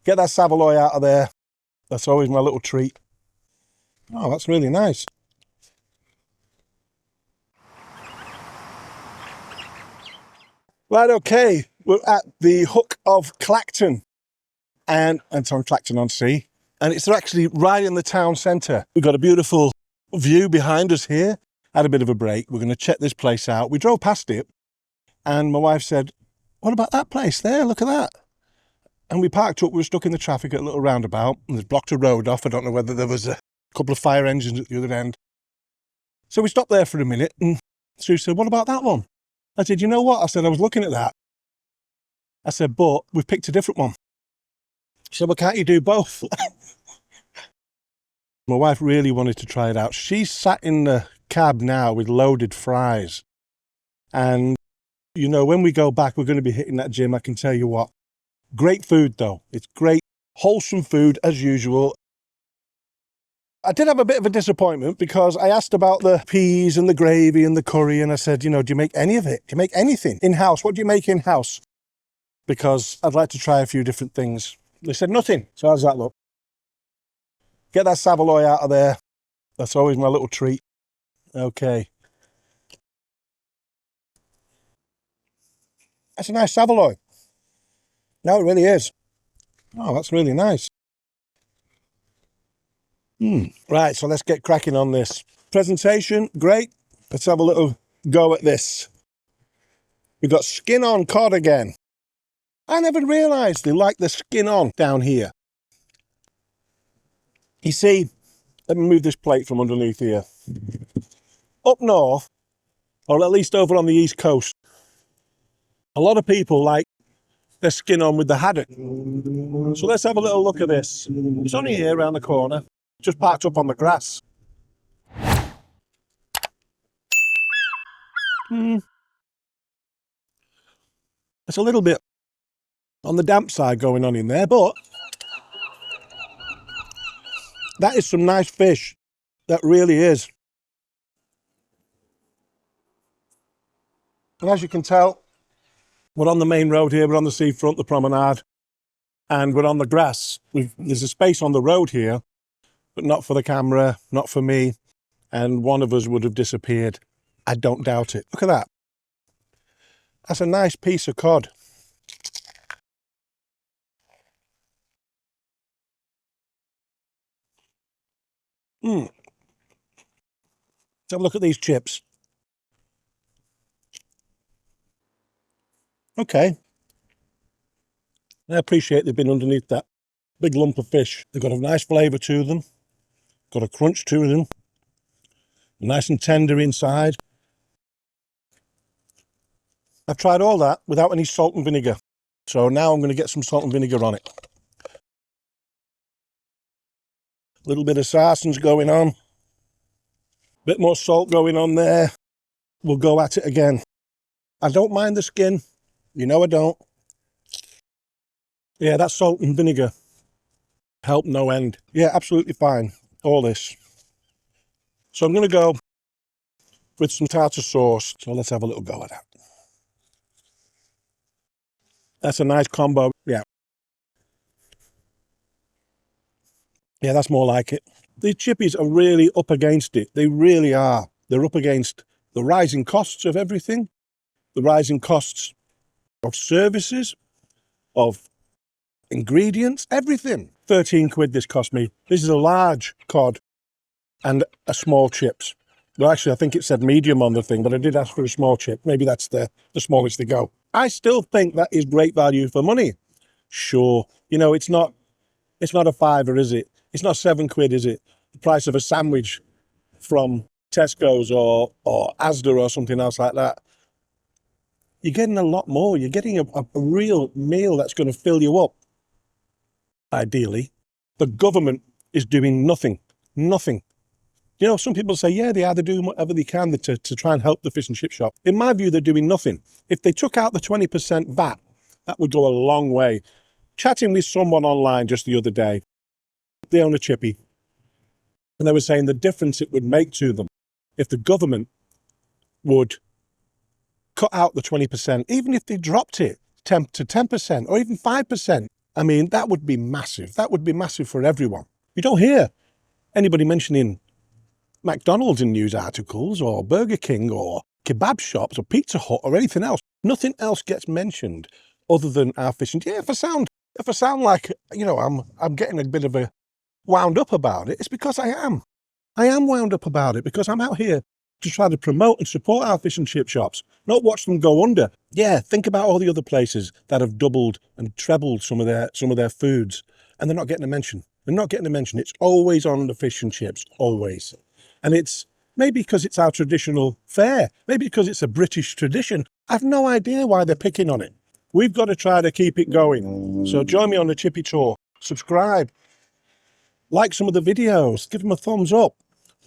Get that saveloy out of there. That's always my little treat. Oh, that's really nice. Right, okay, we're at the hook of Clacton, and it's on Clacton-on-Sea, and it's actually right in the town centre. We've got a beautiful view behind us here. Had a bit of a break. We're going to check this place out. We drove past it, and my wife said, "What about that place there? Look at that." And we parked up. We were stuck in the traffic at a little roundabout, and they've blocked a road off. I don't know whether there was a couple of fire engines at the other end. So we stopped there for a minute, and Sue said, "What about that one?" I said, "You know what?" I said, "I was looking at that." I said, "But we've picked a different one." She said, "Well, can't you do both?" My wife really wanted to try it out. She's sat in the cab now with loaded fries. And, you know, when we go back, we're going to be hitting that gym, I can tell you what. Great food, though. It's great, wholesome food, as usual. I did have a bit of a disappointment because I asked about the peas and the gravy and the curry, and I said, you know, do you make any of it? Do you make anything in-house? What do you make in-house? Because I'd like to try a few different things. They said nothing. So how does that look? Get that saveloy out of there. That's always my little treat. Okay. That's a nice saveloy. No, it really is. Oh, that's really nice. Right, so let's get cracking on this. Presentation, great. Let's have a little go at this. We've got skin on cod again. I never realised they like the skin on down here. You see, let me move this plate from underneath here. Up north, or at least over on the east coast, a lot of people like their skin on with the haddock. So let's have a little look at this. It's only here around the corner, just parked up on the grass. It's a little bit on the damp side going on in there, but that is some nice fish. That really is. And as you can tell, we're on the main road here, we're on the seafront, the promenade, and we're on the grass. There's a space on the road here, but not for the camera, not for me, and one of us would have disappeared. I don't doubt it. Look at that. That's a nice piece of cod. Let's have a look at these chips. Okay. I appreciate they've been underneath that big lump of fish. They've got a nice flavour to them, got a crunch to them, nice and tender inside. I've tried all that without any salt and vinegar. So now I'm going to get some salt and vinegar on it. A little bit of sarsens going on. Bit more salt going on there. We'll go at it again. I don't mind the skin. You know I don't. Yeah, that salt and vinegar help no end. Yeah, absolutely fine. All this. So I'm going to go with some tartar sauce. So let's have a little go at that. That's a nice combo. Yeah. Yeah, that's more like it. These chippies are really up against it. They really are. They're up against the rising costs of everything, the rising costs of services, of ingredients, everything. 13 quid this cost me. This is a large cod and a small chips. Well, actually, I think it said medium on the thing, but I did ask for a small chip. Maybe that's the smallest they go. I still think that is great value for money. Sure. You know, it's not a fiver, is it? It's not 7 quid, is it? The price of a sandwich from Tesco's or Asda or something else like that. You're getting a lot more. You're getting a real meal that's going to fill you up. Ideally, the government is doing nothing. Nothing. You know, some people say, yeah, they are. They're doing whatever they can to try and help the fish and chip shop. In my view, they're doing nothing. If they took out the 20% VAT, that would go a long way. Chatting with someone online just the other day, they own a chippy, and they were saying the difference it would make to them if the government would cut out the 20%, even if they dropped it to 10% or even 5%. I mean, that would be massive. That would be massive for everyone. You don't hear anybody mentioning McDonald's in news articles, or Burger King, or kebab shops, or Pizza Hut, or anything else. Nothing else gets mentioned other than our fish and... Yeah, if I sound like, you know, I'm getting a bit of a wound up about it, it's because I am. I am wound up about it because I'm out here to try to promote and support our fish and chip shops, not watch them go under. Yeah, think about all the other places that have doubled and trebled some of their foods, and they're not getting a mention. They're not getting a mention. It's always on the fish and chips, always. And it's maybe because it's our traditional fare, maybe because it's a British tradition. I've no idea why they're picking on it. We've got to try to keep it going. So join me on the Chippy Tour. Subscribe. Like some of the videos. Give them a thumbs up.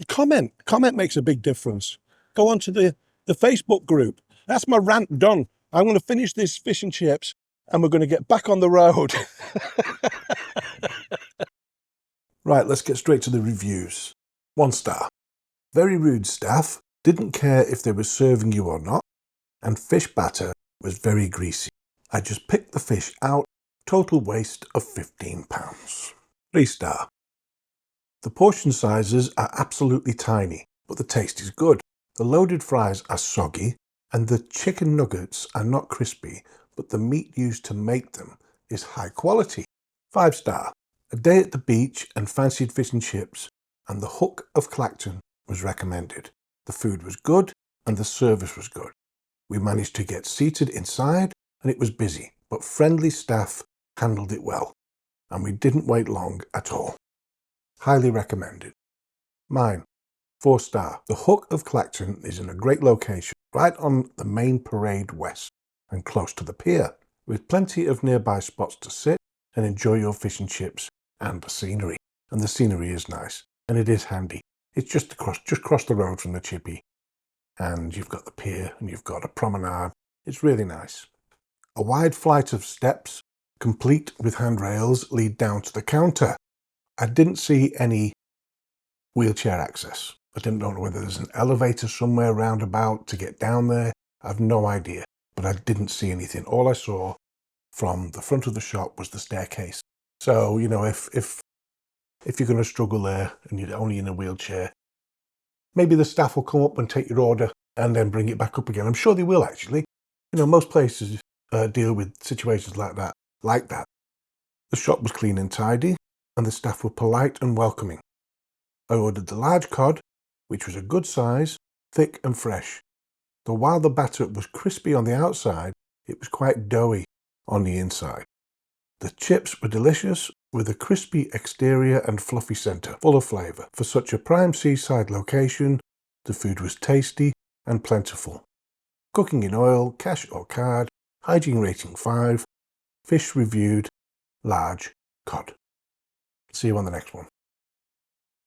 Comment. Comment makes a big difference. Go on to the Facebook group. That's my rant done. I'm going to finish this fish and chips and we're going to get back on the road. Right, let's get straight to the reviews. 1 star. Very rude staff. Didn't care if they were serving you or not. And fish batter was very greasy. I just picked the fish out. Total waste of £15. 3 star. The portion sizes are absolutely tiny, but the taste is good. The loaded fries are soggy, and the chicken nuggets are not crispy, but the meat used to make them is high quality. 5 star. A day at the beach and fancied fish and chips, and the Hook of Clacton was recommended. The food was good, and the service was good. We managed to get seated inside, and it was busy, but friendly staff handled it well, and we didn't wait long at all. Highly recommended. Mine, 4 star. The Hook of Clacton is in a great location, right on the main parade west and close to the pier, with plenty of nearby spots to sit and enjoy your fish and chips and the scenery. And the scenery is nice, and it is handy. It's just across the road from the Chippy, and you've got the pier and you've got a promenade. It's really nice. A wide flight of steps, complete with handrails, lead down to the counter. I didn't see any wheelchair access. I didn't know whether there's an elevator somewhere roundabout to get down there. I've no idea, but I didn't see anything. All I saw from the front of the shop was the staircase. So, you know, if you're going to struggle there and you're only in a wheelchair, maybe the staff will come up and take your order and then bring it back up again. I'm sure they will, actually. You know, most places deal with situations like that. The shop was clean and tidy, and the staff were polite and welcoming. I ordered the large cod, which was a good size, thick and fresh. Though while the batter was crispy on the outside, it was quite doughy on the inside. The chips were delicious, with a crispy exterior and fluffy centre, full of flavour. For such a prime seaside location, the food was tasty and plentiful. Cooking in oil, cash or card, hygiene rating 5, fish reviewed, large cod. See you on the next one.